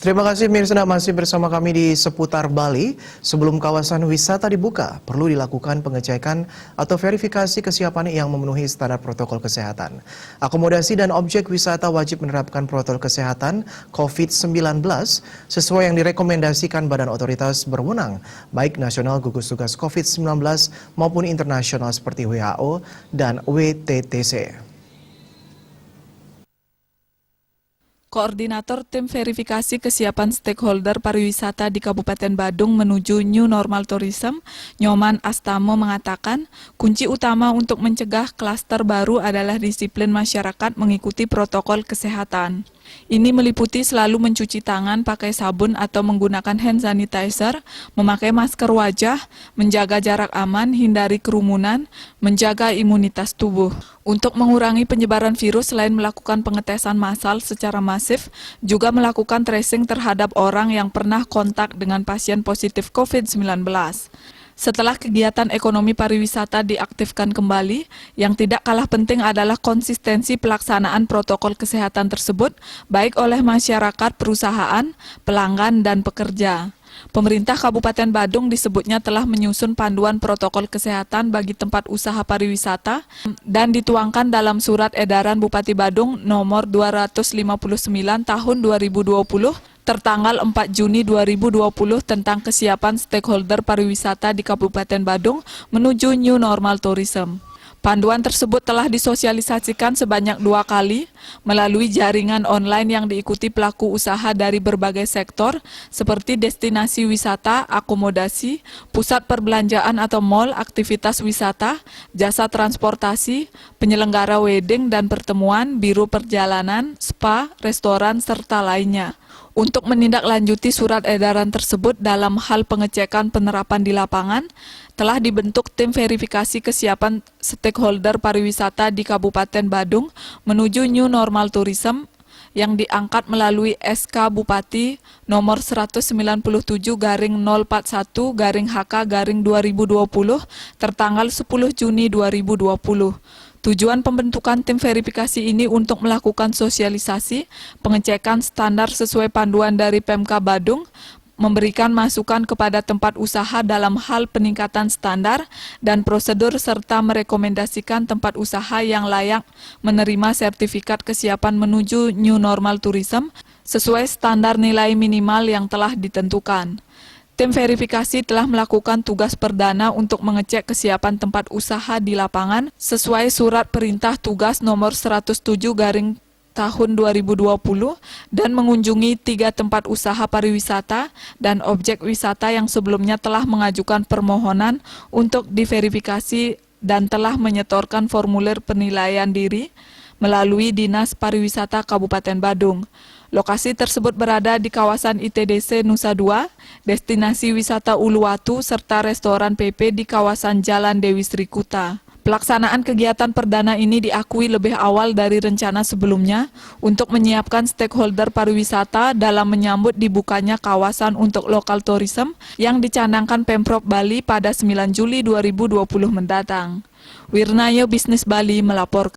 Terima kasih Mirsa, masih bersama kami di seputar Bali. Sebelum kawasan wisata dibuka, perlu dilakukan pengecekan atau verifikasi kesiapan yang memenuhi standar protokol kesehatan. Akomodasi dan objek wisata wajib menerapkan protokol kesehatan COVID-19 sesuai yang direkomendasikan badan otoritas berwenang, baik nasional gugus tugas COVID-19 maupun internasional seperti WHO dan WTTC. Koordinator Tim Verifikasi Kesiapan Stakeholder Pariwisata di Kabupaten Badung menuju New Normal Tourism, Nyoman Astamo mengatakan, kunci utama untuk mencegah klaster baru adalah disiplin masyarakat mengikuti protokol kesehatan. Ini meliputi selalu mencuci tangan pakai sabun atau menggunakan hand sanitizer, memakai masker wajah, menjaga jarak aman, hindari kerumunan, menjaga imunitas tubuh. Untuk mengurangi penyebaran virus selain melakukan pengetesan massal secara masif, juga melakukan tracing terhadap orang yang pernah kontak dengan pasien positif COVID-19. Setelah kegiatan ekonomi pariwisata diaktifkan kembali, yang tidak kalah penting adalah konsistensi pelaksanaan protokol kesehatan tersebut, baik oleh masyarakat, perusahaan, pelanggan, dan pekerja. Pemerintah Kabupaten Badung disebutnya telah menyusun panduan protokol kesehatan bagi tempat usaha pariwisata dan dituangkan dalam Surat Edaran Bupati Badung nomor 259 tahun 2020 tertanggal 4 Juni 2020 tentang kesiapan stakeholder pariwisata di Kabupaten Badung menuju New Normal Tourism. Panduan tersebut telah disosialisasikan sebanyak 2 kali melalui jaringan online yang diikuti pelaku usaha dari berbagai sektor seperti destinasi wisata, akomodasi, pusat perbelanjaan atau mal, aktivitas wisata, jasa transportasi, penyelenggara wedding dan pertemuan, biro perjalanan, spa, restoran, serta lainnya. Untuk menindaklanjuti surat edaran tersebut dalam hal pengecekan penerapan di lapangan, telah dibentuk tim verifikasi kesiapan stakeholder pariwisata di Kabupaten Badung menuju New Normal Tourism yang diangkat melalui SK Bupati nomor 191/041/HK/2020 tertanggal 10 Juni 2020. Tujuan pembentukan tim verifikasi ini untuk melakukan sosialisasi, pengecekan standar sesuai panduan dari Pemka Badung, memberikan masukan kepada tempat usaha dalam hal peningkatan standar dan prosedur serta merekomendasikan tempat usaha yang layak menerima sertifikat kesiapan menuju New Normal Tourism sesuai standar nilai minimal yang telah ditentukan. Tim verifikasi telah melakukan tugas perdana untuk mengecek kesiapan tempat usaha di lapangan sesuai surat perintah tugas nomor 107/tahun 2020 dan mengunjungi 3 tempat usaha pariwisata dan objek wisata yang sebelumnya telah mengajukan permohonan untuk diverifikasi dan telah menyetorkan formulir penilaian diri melalui Dinas Pariwisata Kabupaten Badung. Lokasi tersebut berada di kawasan ITDC Nusa Dua, destinasi wisata Uluwatu, serta restoran PP di kawasan Jalan Dewi Sri Kuta. Pelaksanaan kegiatan perdana ini diakui lebih awal dari rencana sebelumnya untuk menyiapkan stakeholder pariwisata dalam menyambut dibukanya kawasan untuk lokal tourism yang dicanangkan Pemprov Bali pada 9 Juli 2020 mendatang. Wirnayo Bisnis Bali melaporkan.